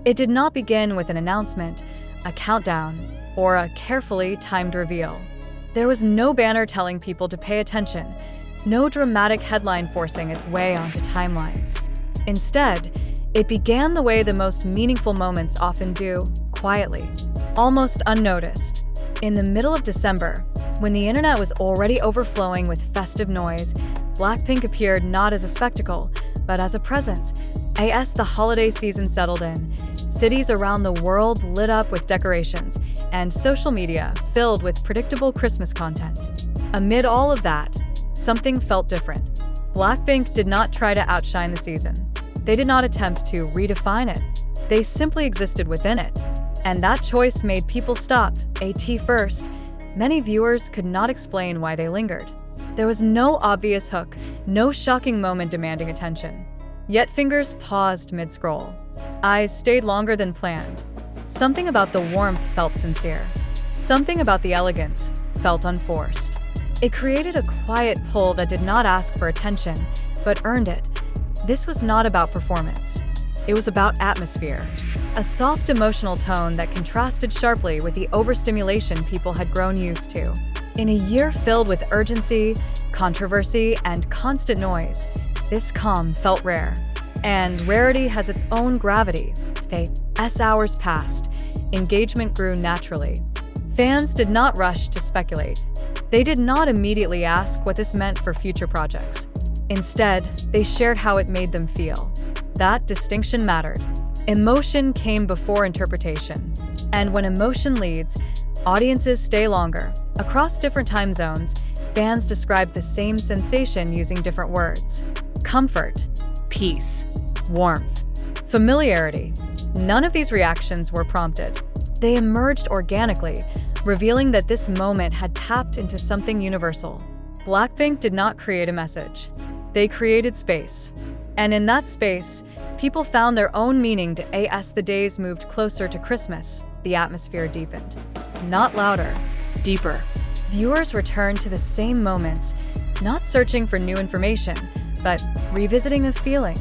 It did not begin with an announcement, a countdown, or a carefully timed reveal. There was no banner telling people to pay attention, no dramatic headline forcing its way onto timelines. Instead, it began the way the most meaningful moments often do, quietly, almost unnoticed. In the middle of December, when the internet was already overflowing with festive noise, BLACKPINK appeared not as a spectacle, but as a presence. As the holiday season settled in, cities around the world lit up with decorations, and social media filled with predictable Christmas content. Amid all of that, something felt different. BLACKPINK did not try to outshine the season. They did not attempt to redefine it. They simply existed within it. And that choice made people stop, first. Many viewers could not explain why they lingered. There was no obvious hook, no shocking moment demanding attention. Yet fingers paused mid-scroll. Eyes stayed longer than planned. Something about the warmth felt sincere. Something about the elegance felt unforced. It created a quiet pull that did not ask for attention, but earned it. This was not about performance. It was about atmosphere. A soft emotional tone that contrasted sharply with the overstimulation people had grown used to. In a year filled with urgency, controversy, and constant noise, this calm felt rare. And rarity has its own gravity. As hours passed, engagement grew naturally. Fans did not rush to speculate. They did not immediately ask what this meant for future projects. Instead, they shared how it made them feel. That distinction mattered. Emotion came before interpretation. And when emotion leads, audiences stay longer. Across different time zones, fans described the same sensation using different words. Comfort, peace, warmth, familiarity. None of these reactions were prompted. They emerged organically, revealing that this moment had tapped into something universal. BLACKPINK did not create a message. They created space. And in that space, people found their own meaning to as the days moved closer to Christmas, the atmosphere deepened. Not louder, deeper. Viewers returned to the same moments, not searching for new information, but revisiting a feeling.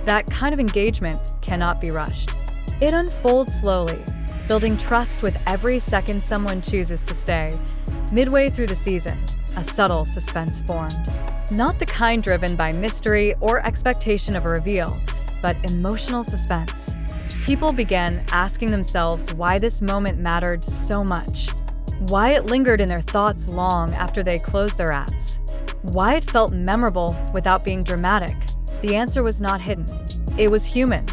That kind of engagement cannot be rushed. It unfolds slowly, building trust with every second someone chooses to stay. Midway through the season, a subtle suspense formed. Not the kind driven by mystery or expectation of a reveal, but emotional suspense. People began asking themselves why this moment mattered so much. Why it lingered in their thoughts long after they closed their apps. Why it felt memorable without being dramatic. The answer was not hidden. It was human.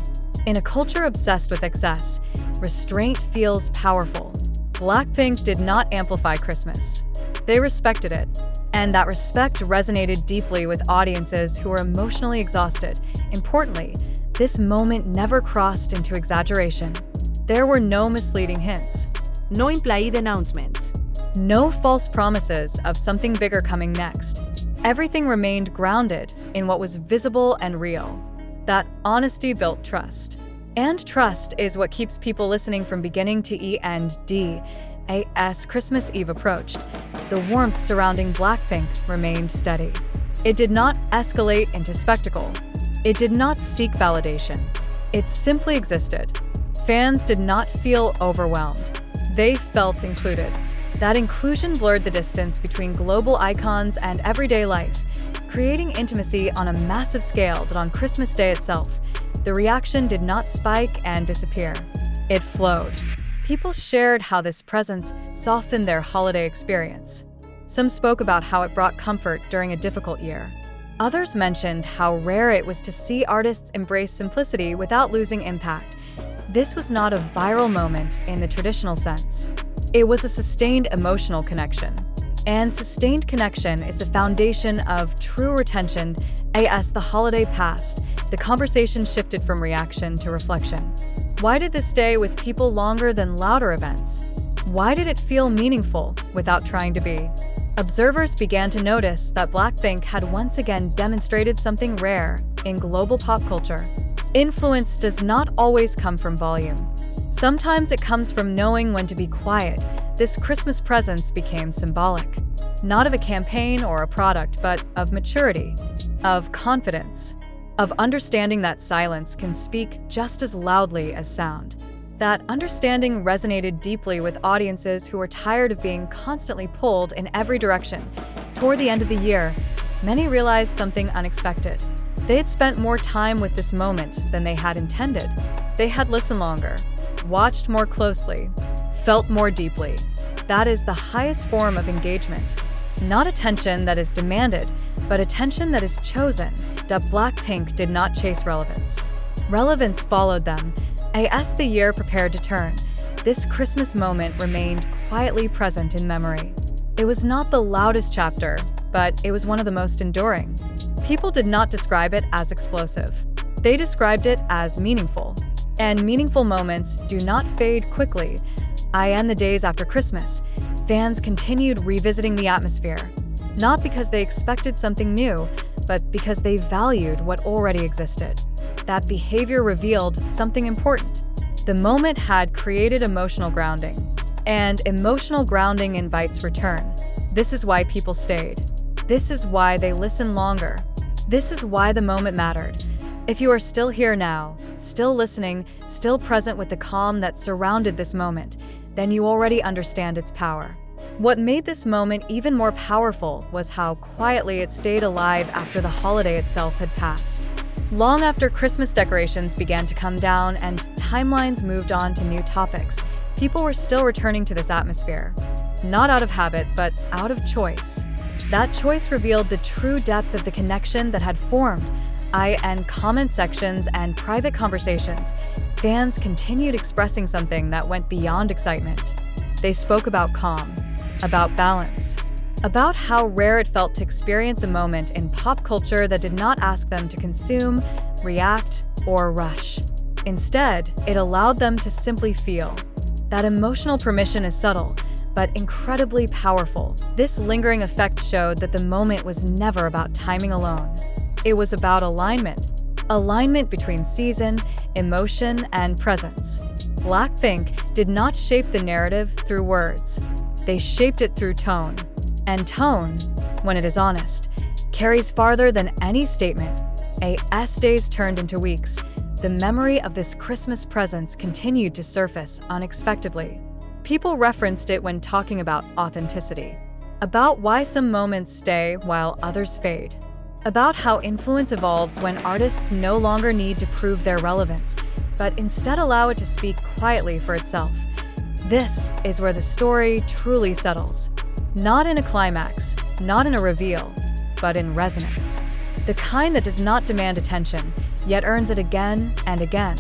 In a culture obsessed with excess, restraint feels powerful. BLACKPINK did not amplify Christmas. They respected it. And that respect resonated deeply with audiences who were emotionally exhausted. Importantly, this moment never crossed into exaggeration. There were no misleading hints. No implied announcements. No false promises of something bigger coming next. Everything remained grounded in what was visible and real. That honesty built trust. And trust is what keeps people listening from beginning to end. As Christmas Eve approached, the warmth surrounding BLACKPINK remained steady. It did not escalate into spectacle. It did not seek validation. It simply existed. Fans did not feel overwhelmed. They felt included. That inclusion blurred the distance between global icons and everyday life, creating intimacy on a massive scale. But on Christmas Day itself, the reaction did not spike and disappear. It flowed. People shared how this presence softened their holiday experience. Some spoke about how it brought comfort during a difficult year. Others mentioned how rare it was to see artists embrace simplicity without losing impact. This was not a viral moment in the traditional sense. It was a sustained emotional connection. And sustained connection is the foundation of true retention. As the holiday passed, the conversation shifted from reaction to reflection. Why did this stay with people longer than louder events? Why did it feel meaningful without trying to be? Observers began to notice that BLACKPINK had once again demonstrated something rare in global pop culture. Influence does not always come from volume. Sometimes it comes from knowing when to be quiet. This Christmas presence became symbolic, not of a campaign or a product, but of maturity, of confidence, of understanding that silence can speak just as loudly as sound. That understanding resonated deeply with audiences who were tired of being constantly pulled in every direction. Toward the end of the year, many realized something unexpected. They had spent more time with this moment than they had intended. They had listened longer, watched more closely, felt more deeply. That is the highest form of engagement. Not attention that is demanded, but attention that is chosen. BLACKPINK did not chase relevance. Relevance followed them. As the year prepared to turn, this Christmas moment remained quietly present in memory. It was not the loudest chapter, but it was one of the most enduring. People did not describe it as explosive. They described it as meaningful. And meaningful moments do not fade quickly. In the days after Christmas, fans continued revisiting the atmosphere, not because they expected something new, but because they valued what already existed. That behavior revealed something important. The moment had created emotional grounding, and emotional grounding invites return. This is why people stayed. This is why they listened longer. This is why the moment mattered. If you are still here now, still listening, still present with the calm that surrounded this moment, then you already understand its power. What made this moment even more powerful was how quietly it stayed alive after the holiday itself had passed. Long after Christmas decorations began to come down and timelines moved on to new topics, people were still returning to this atmosphere. Not out of habit, but out of choice. That choice revealed the true depth of the connection that had formed. In comment sections and private conversations, fans continued expressing something that went beyond excitement. They spoke about calm, about balance, about how rare it felt to experience a moment in pop culture that did not ask them to consume, react, or rush. Instead, it allowed them to simply feel. That emotional permission is subtle, but incredibly powerful. This lingering effect showed that the moment was never about timing alone. It was about alignment. Alignment between season, emotion, and presence. BLACKPINK did not shape the narrative through words. They shaped it through tone. And tone, when it is honest, carries farther than any statement. As days turned into weeks, the memory of this Christmas presence continued to surface unexpectedly. People referenced it when talking about authenticity, about why some moments stay while others fade, about how influence evolves when artists no longer need to prove their relevance, but instead allow it to speak quietly for itself. This is where the story truly settles. Not in a climax, not in a reveal, but in resonance. The kind that does not demand attention, yet earns it again and again.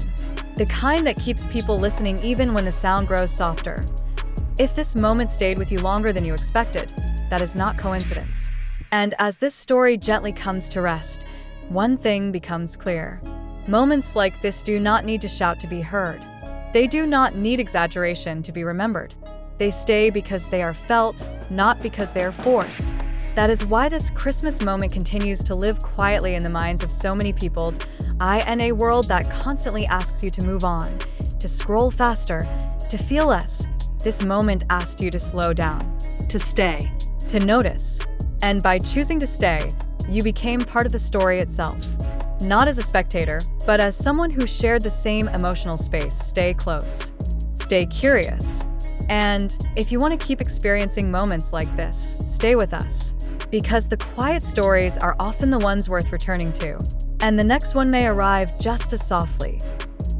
The kind that keeps people listening even when the sound grows softer. If this moment stayed with you longer than you expected, that is not coincidence. And as this story gently comes to rest, one thing becomes clear. Moments like this do not need to shout to be heard. They do not need exaggeration to be remembered. They stay because they are felt, not because they are forced. That is why this Christmas moment continues to live quietly in the minds of so many people. In a world that constantly asks you to move on, to scroll faster, to feel less, this moment asked you to slow down, To stay. to notice. And by choosing to stay, you became part of the story itself. Not as a spectator, but as someone who shared the same emotional space. Stay close. Stay curious. And if you want to keep experiencing moments like this, stay with us. Because the quiet stories are often the ones worth returning to. And the next one may arrive just as softly.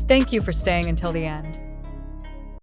Thank you for staying until the end.